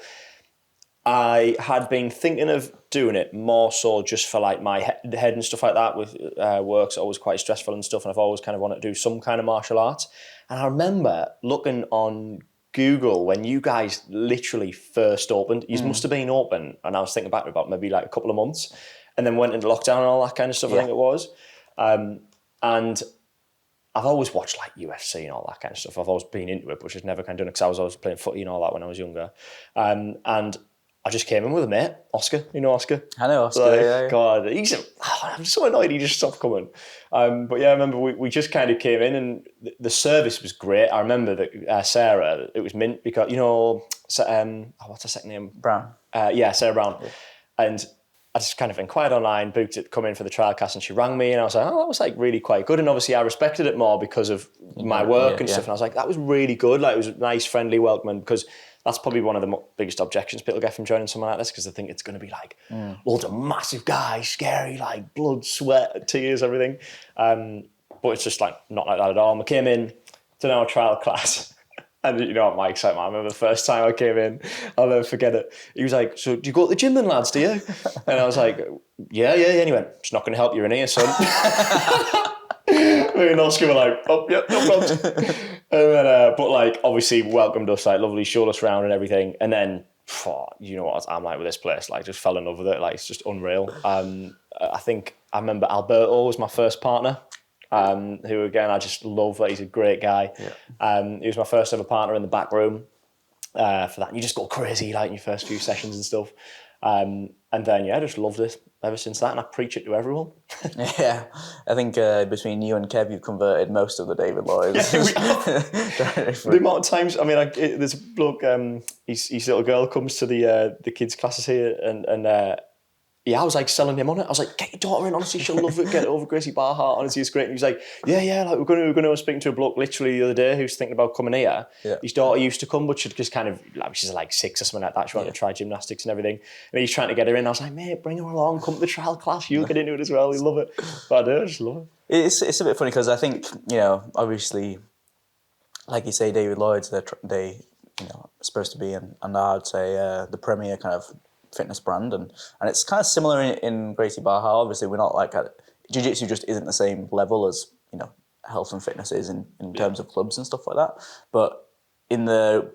I had been thinking of doing it more so just for like my head and stuff like that with work's always quite stressful and stuff, and I've always kind of wanted to do some kind of martial arts. And I remember looking on Google when you guys literally first opened. You must have been open, and I was thinking back about maybe like a couple of months, and then went into lockdown and all that kind of stuff, I think it was. And I've always watched like UFC and all that kind of stuff. I've always been into it, but just never kind of done it because I was always playing footy and all that when I was younger. And I just came in with a mate, Oscar. You know Oscar? I know Oscar, God, I'm so annoyed he just stopped coming. But yeah, I remember we just kind of came in and the service was great. I remember that Sarah, it was mint because, you know, what's her second name? Brown. Sarah Brown. Yeah. And I just kind of inquired online, booked it, come in for the trial cast, and she rang me and I was like, oh, that was like really quite good. And obviously I respected it more because of my work and stuff. And I was like, that was really good. Like it was nice, friendly, welcoming, because that's probably one of the biggest objections people get from joining someone like this, because they think it's going to be like loads of massive guys, scary, like blood, sweat, tears, everything. But it's just like not like that at all. And we came in to our trial class. And you know what Mike's like, man, I remember the first time I came in, I'll never forget it. He was like, so do you go to the gym then, lads, do you? And I was like, yeah. And he went, it's not going to help you in here, son. Me and Oscar were like, oh, yeah, no problem. And then, but like, obviously welcomed us, like lovely, showed us around and everything. And then, you know what I'm like with this place, like just fell in love with it. Like, it's just unreal. I think I remember Alberto was my first partner. Who again I just love. He's a great guy. He was my first ever partner in the back room for that. And you just go crazy like in your first few sessions and stuff. And then, I just loved it ever since that, and I preach it to everyone. Yeah, I think between you and Kev, you've converted most of the David Lloyds. The amount of times, there's a bloke, his little girl comes to the kids' classes here, and I was like selling him on it. I was like, get your daughter in, honestly, she'll love it. Get it over Gracie Barhart, honestly, it's great. And he was like, yeah, like we're going to. I was speaking to a bloke literally the other day who's thinking about coming here. Yeah. His daughter used to come, but she'd just kind of, she's like 6 or something like that. She wanted to try gymnastics and everything. And he's trying to get her in. I was like, mate, bring her along, come to the trial class. You'll get into it as well. You'll love it. But I just love it. It's a bit funny because I think, obviously, like you say, David Lloyd's, they are supposed to be, and I'd say the premier kind of fitness brand, and it's kind of similar in Gracie Barra. Obviously, we're not like jiu-jitsu just isn't the same level as health and fitness is in terms of clubs and stuff like that. But in the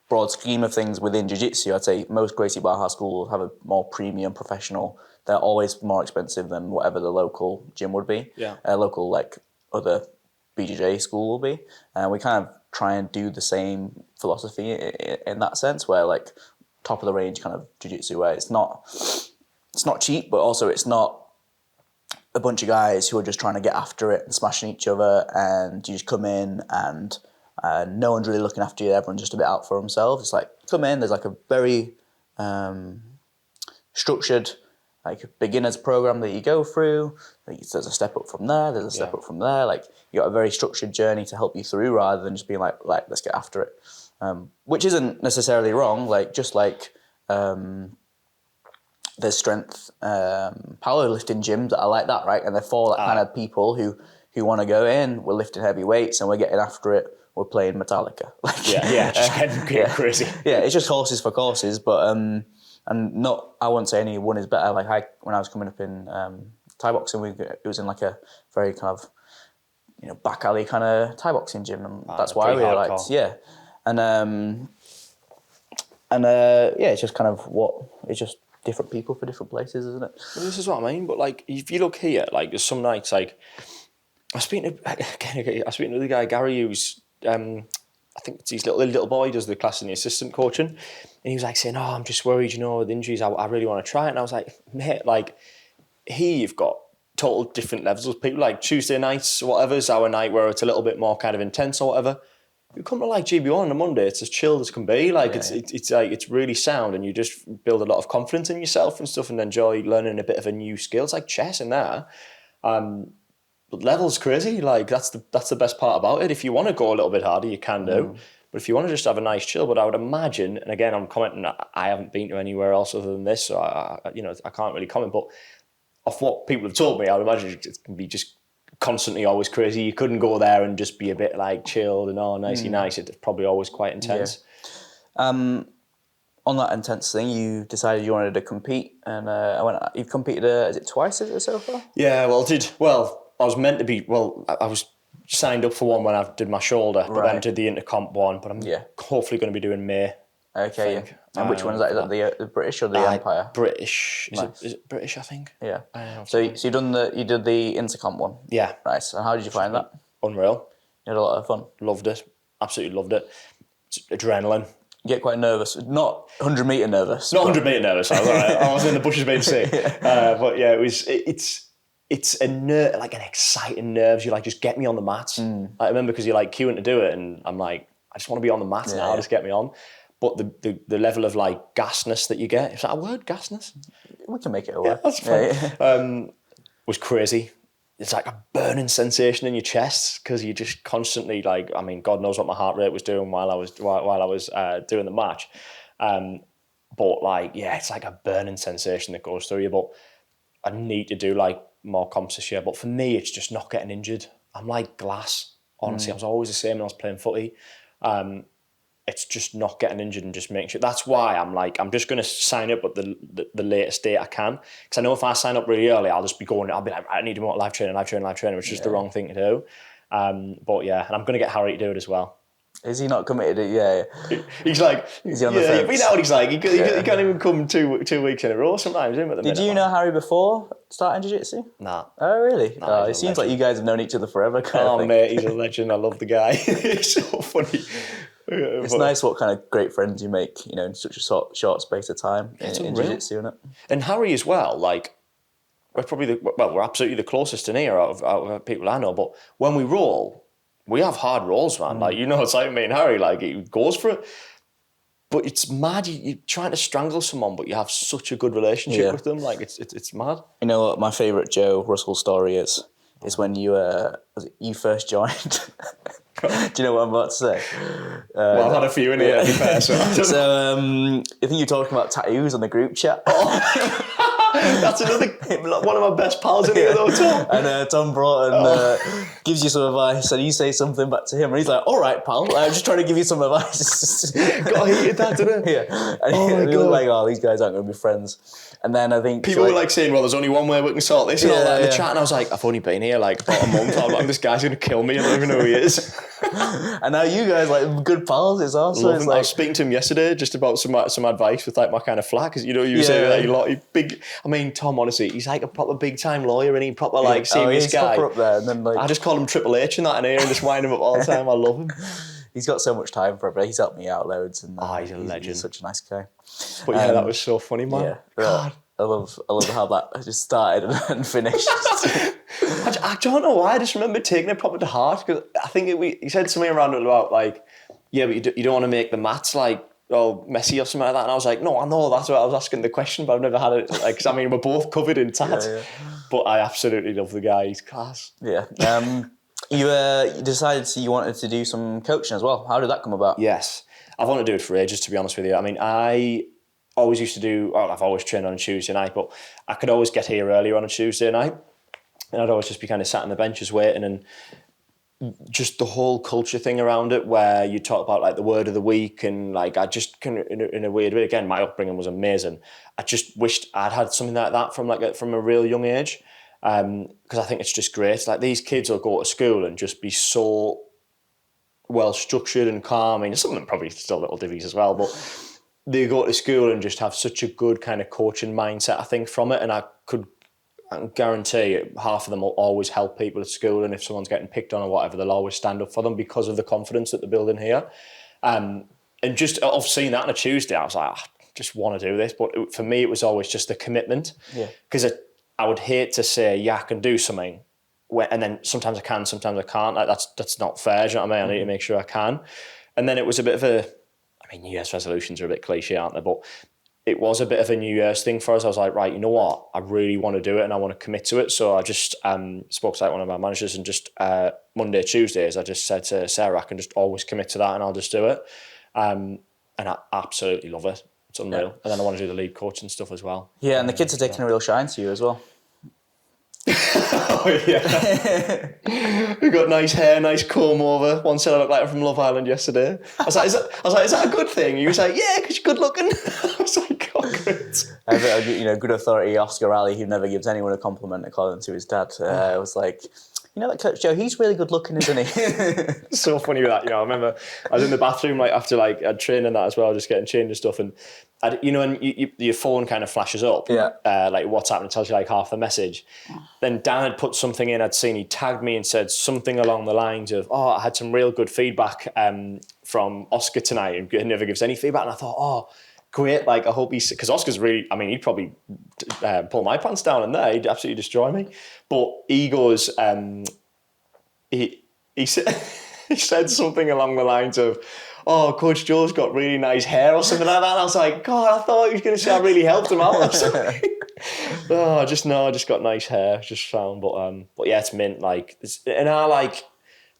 broad scheme of things within jiu-jitsu, I'd say most Gracie Barra schools have a more premium professional. They're always more expensive than whatever the local gym would be. Yeah. Local like other BJJ school will be, and we kind of try and do the same philosophy in that sense, where like top of the range kind of jiu-jitsu, where it's not cheap, but also it's not a bunch of guys who are just trying to get after it and smashing each other, and you just come in and no one's really looking after you. Everyone's just a bit out for themselves. It's like, come in, there's like a very structured like beginner's program that you go through. Like, there's a step up from there, there's a step up from there. Like, you got a very structured journey to help you through, rather than just being like let's get after it. Which isn't necessarily wrong. Like, just like there's strength powerlifting gyms that are like that, right? And they're for that kind of people who want to go in. We're lifting heavy weights and we're getting after it. We're playing Metallica. Like, just getting crazy. Yeah, it's just horses for courses, but and not. I wouldn't say any one is better. Like when I was coming up in Thai boxing, it was in like a very kind of back alley kind of Thai boxing gym, and that's why we liked. Yeah, and it's just kind of it's just different people for different places, isn't it? Well, this is what I mean. But like, if you look here, like there's some nights like I was speaking to the guy Gary, who's I think it's his little boy does the class in the assistant coaching, and he was like saying, "Oh, I'm just worried, with injuries. I really want to try it." And I was like, "Mate, like you've got total different levels of people. Like Tuesday nights, whatever's our night where it's a little bit more kind of intense or whatever. You come to like GB1 on a Monday, it's as chilled as can be. Like it's like it's really sound, and you just build a lot of confidence in yourself and stuff, and enjoy learning a bit of a new skill. It's like chess in there. But level's crazy. Like that's the best part about it. If you want to go a little bit harder, you can do. But if you want to just have a nice chill, but I would imagine, and again, I'm commenting, I haven't been to anywhere else other than this, so I can't really comment. But of what people have told me, I would imagine it can be just constantly always crazy. You couldn't go there and just be a bit like chilled and nicey nice. It's probably always quite intense. Yeah. On that intense thing, you decided you wanted to compete, and you've competed. Is it twice? Is it so far? Yeah, I was meant to be. Well, I was signed up for one when I did my shoulder, but then did the intercomp one. But I'm hopefully going to be doing May. Okay, yeah. And which one is that? Is that the British or the Empire? British. Nice. Is it British? I think. Yeah. So you did the intercomp one. Yeah. Nice. And how did you find that? Unreal. You had a lot of fun. Loved it. Absolutely loved it. It's adrenaline. You get quite nervous. Not 100-meter nervous. Not 100-meter nervous. I was all right. I was in the bushes being sick. But yeah, it's a like an exciting nerves. You like, just get me on the mats. I remember because you're like queuing to do it, and I'm like, I just want to be on the mats now. Just get me on. But the level of like gasness that you get, is that a word, gasness? We can make it a word. Yeah, that's fine. Was crazy. It's like a burning sensation in your chest because you just constantly like, God knows what my heart rate was doing while I was doing the match. But like, it's like a burning sensation that goes through you. But I need to do like more comps this year. But for me, it's just not getting injured. I'm like glass. Honestly, I was always the same when I was playing footy. It's just not getting injured and just making sure. That's why I'm just going to sign up at the latest date I can. Because I know if I sign up really early, I'll just be going, I'll be like, I need to more live training, which is just the wrong thing to do. But yeah, and I'm going to get Harry to do it as well. Is he not committed? Yeah. He's like, is he on the fence? But you know what he's like. He can't even come 2 weeks in a row sometimes. Did you know Harry before starting jiu-jitsu? Nah. Oh, really? Nah, it seems like you guys have known each other forever. Kind of thing. Mate, he's a legend. I love the guy. He's so funny. It's nice what kind of great friends you make, in such a short space of time in jiu-jitsu, innit? And Harry as well, like, we're probably we're absolutely the closest in here out of people I know, but when we roll, we have hard rolls, man. Like, it's like me and Harry, like, he goes for it. But it's mad. You're trying to strangle someone, but you have such a good relationship with them. Like, it's mad. You know what my favourite Joe Russell story is when you first joined. Do you know what I'm about to say? I've had a few in here, to be fair. So I think you're talking about tattoos on the group chat. That's one of my best pals in here, though, Tom. And Tom Broughton gives you some advice, and you say something back to him, and he's like, "All right, pal, I'm just trying to give you some advice." Got heated that, didn't it? Yeah. And he was like, "Oh, these guys aren't going to be friends." And then I think people were like saying, "Well, there's only one way we can sort this," and all that in the chat. And I was like, "I've only been here like about a month. I'm like, this guy's going to kill me. I don't even know who he is." And now you guys like good pals. It's awesome. It's like, I was speaking to him yesterday just about some advice with like my kind of flat, because you say that a lot. Big. I mean, Tom, honestly, he's like a proper big time lawyer, and he proper like serious guy. Up there, and then like I just call him Triple H and that in here, and just wind him up all the time. I love him. He's got so much time for it, but he's helped me out loads. And he's a legend. He's such a nice guy. But that was so funny, man. Yeah, God. I love how that just started and finished. I don't know why. I just remember taking it proper to heart, because I think he said something around it about like, yeah, but you don't want to make the mats like messy or something like that. And I was like, no, I know that's what I was asking the question, but I've never had it. Like, 'cause I mean, we're both covered in tat. Yeah. But I absolutely love the guy. He's class. Yeah. You decided you wanted to do some coaching as well. How did that come about? Yes, I've wanted to do it for ages, to be honest with you. I mean, I've always trained on a Tuesday night, but I could always get here earlier on a Tuesday night, and I'd always just be kind of sat on the benches waiting, and just the whole culture thing around it, where you talk about like the word of the week, and like I just kind of in a weird way, again, my upbringing was amazing. I just wished I'd had something like that from a real young age, because I think it's just great. Like, these kids will go to school and just be so well structured and calm. I mean, some of them probably still little divvies as well, but they go to school and just have such a good kind of coaching mindset, I think, from it. And I can guarantee half of them will always help people at school. And if someone's getting picked on or whatever, they'll always stand up for them because of the confidence that they're building here. And just of seeing that on a Tuesday, I was like, I just want to do this. But for me, it was always just the commitment. Because I would hate to say, yeah, I can do something, and then sometimes I can, sometimes I can't. Like, that's not fair. Do you know what I mean? I need to make sure I can. And then it was a bit of New Year's resolutions are a bit cliche, aren't they? But it was a bit of a New Year's thing for us. I was like, right, you know what? I really want to do it, and I want to commit to it. So I just spoke to like one of my managers, and just Monday, Tuesdays, I just said to Sarah, I can just always commit to that, and I'll just do it. And I absolutely love it. It's unreal. Yeah. And then I want to do the lead coaching stuff as well. Yeah, and the kids are taking a real shine to you as well. Oh yeah, we got nice hair, nice comb over. One said I looked like I'm from Love Island yesterday. I was like, is that a good thing? He was like, yeah, because you're good looking. I was like, oh, great. Good authority, Oscar Raleigh, who never gives anyone a compliment, according to his dad, was like, that Coach Joe, he's really good looking, isn't he? So funny with that. I remember I was in the bathroom after I'd trained in that as well, just getting changed and stuff, and and your phone kind of flashes up, like WhatsApp, and tells you like half the message. Then Dan had put something in, he tagged me and said something along the lines of, I had some real good feedback from Oscar tonight, and he never gives any feedback. And I thought, great, like I hope because Oscar's really, he'd probably pull my pants down in there, he'd absolutely destroy me. But he goes, he said something along the lines of, Coach Joe's got really nice hair or something like that. And I was like, God, I thought he was going to say I really helped him out or something. I just got nice hair, just found. But yeah, it's mint. The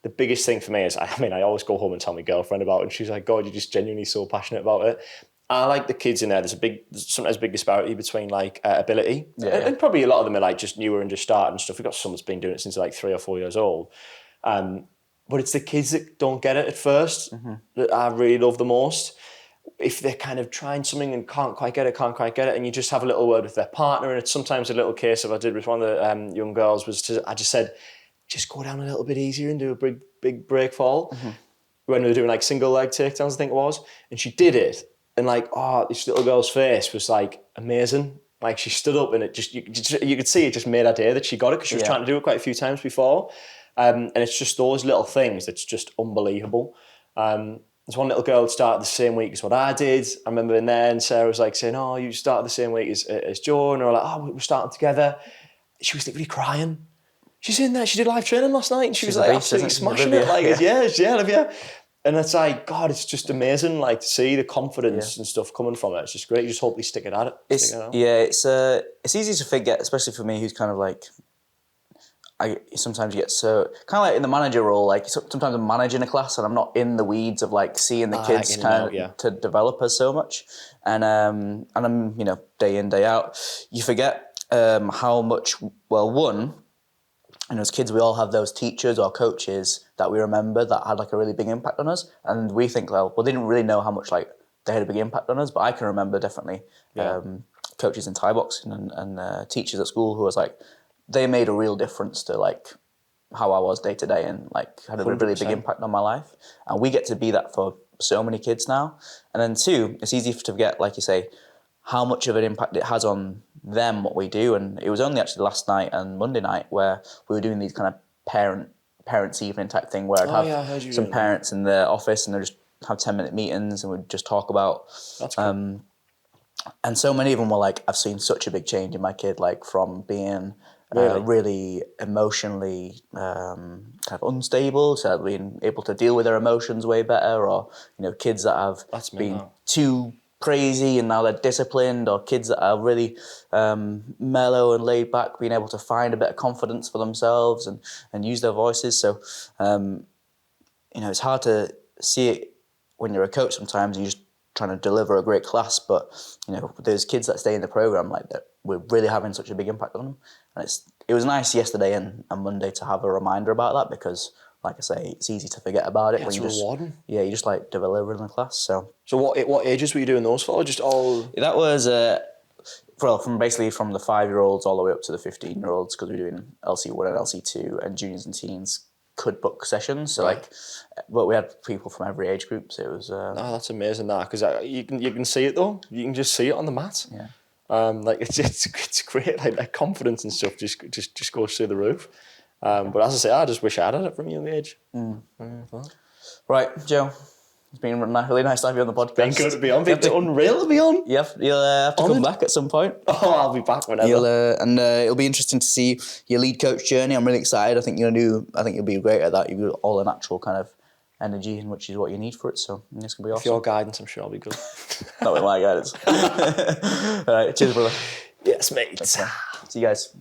biggest thing for me is, I always go home and tell my girlfriend about it, and she's like, God, you're just genuinely so passionate about it. I like the kids in there. There's sometimes a big disparity between ability, and probably a lot of them are just newer and just starting and stuff. We've got some that's been doing it since they're 3 or 4 years old. But it's the kids that don't get it at first that I really love the most. If they're kind of trying something and can't quite get it, and you just have a little word with their partner, and it's sometimes a little case of I did with one of the young girls I just said, just go down a little bit easier and do a big break fall. When we were doing single leg takedowns, I think it was, and she did it, and this little girl's face was amazing. She stood up, and you could see it just made her day that she got it, because she was trying to do it quite a few times before. And it's just those little things that's just unbelievable. And there's one little girl that started the same week as what I did. I remember in there, and Sarah was like saying, "Oh, you started the same week as Joe," and we were like, "Oh, we're starting together." She was literally crying. She's in there. She did live training last night, and she was like absolutely smashing it. Like, yeah, Olivia. And it's like, God, it's just amazing, like to see the confidence and stuff coming from it. It's just great. You just hope they stick it at it. It's easy to forget, especially for me, who's kind of like, sometimes you get so kind of like in the manager role. Like sometimes I'm managing a class and I'm not in the weeds of like seeing the kids to develop us so much, and I'm day in day out. You forget how much one. And as kids, we all have those teachers or coaches that we remember that had like a really big impact on us, and we think, well, they didn't really know how much like they had a big impact on us. But I can remember definitely coaches in Thai boxing and teachers at school who was like, they made a real difference to like how I was day to day, and like had a 100%. Really big impact on my life. And we get to be that for so many kids now. And then two, it's easy to forget, like you say, how much of an impact it has on them, what we do. And it was only actually last night and Monday night where we were doing these kind of parents evening type thing where I'd have some parents in the office and they'd just have 10-minute meetings and we'd just talk about. That's cool. And so many of them were like, I've seen such a big change in my kid, like from being really emotionally kind of unstable to being able to deal with their emotions way better, or kids that have been too crazy and now they're disciplined, or kids that are really mellow and laid back, being able to find a bit of confidence for themselves and use their voices. So it's hard to see it when you're a coach. Sometimes you're just trying to deliver a great class, but there's kids that stay in the program like that, we're really having such a big impact on them. And it was nice yesterday and Monday to have a reminder about that, because like I say, it's easy to forget about it. When it's rewarding. You just like delivering the class. So what ages were you doing those for? Just all? That was from the 5-year-olds all the way up to the 15-year-olds, because we're doing LC1 and LC2, and juniors and teens could book sessions. So but we had people from every age group. So it was. That's amazing, that, because you can see it though. You can just see it on the mat. Yeah. It's great. Like confidence and stuff just goes through the roof. But as I say, I just wish I had it from a young age. Right, Joe. It's been really nice to have you on the podcast. Been good to be on. It's unreal to be on. You'll have to come back at some point. Oh, I'll be back whenever. It'll be interesting to see your lead coach journey. I'm really excited. I think you'll be great at that. You've got all the natural kind of energy, which is what you need for it. So it's gonna be awesome. With your guidance, I'm sure I'll be good. Not with my guidance. All right, cheers, brother. Yes, mate. See you guys.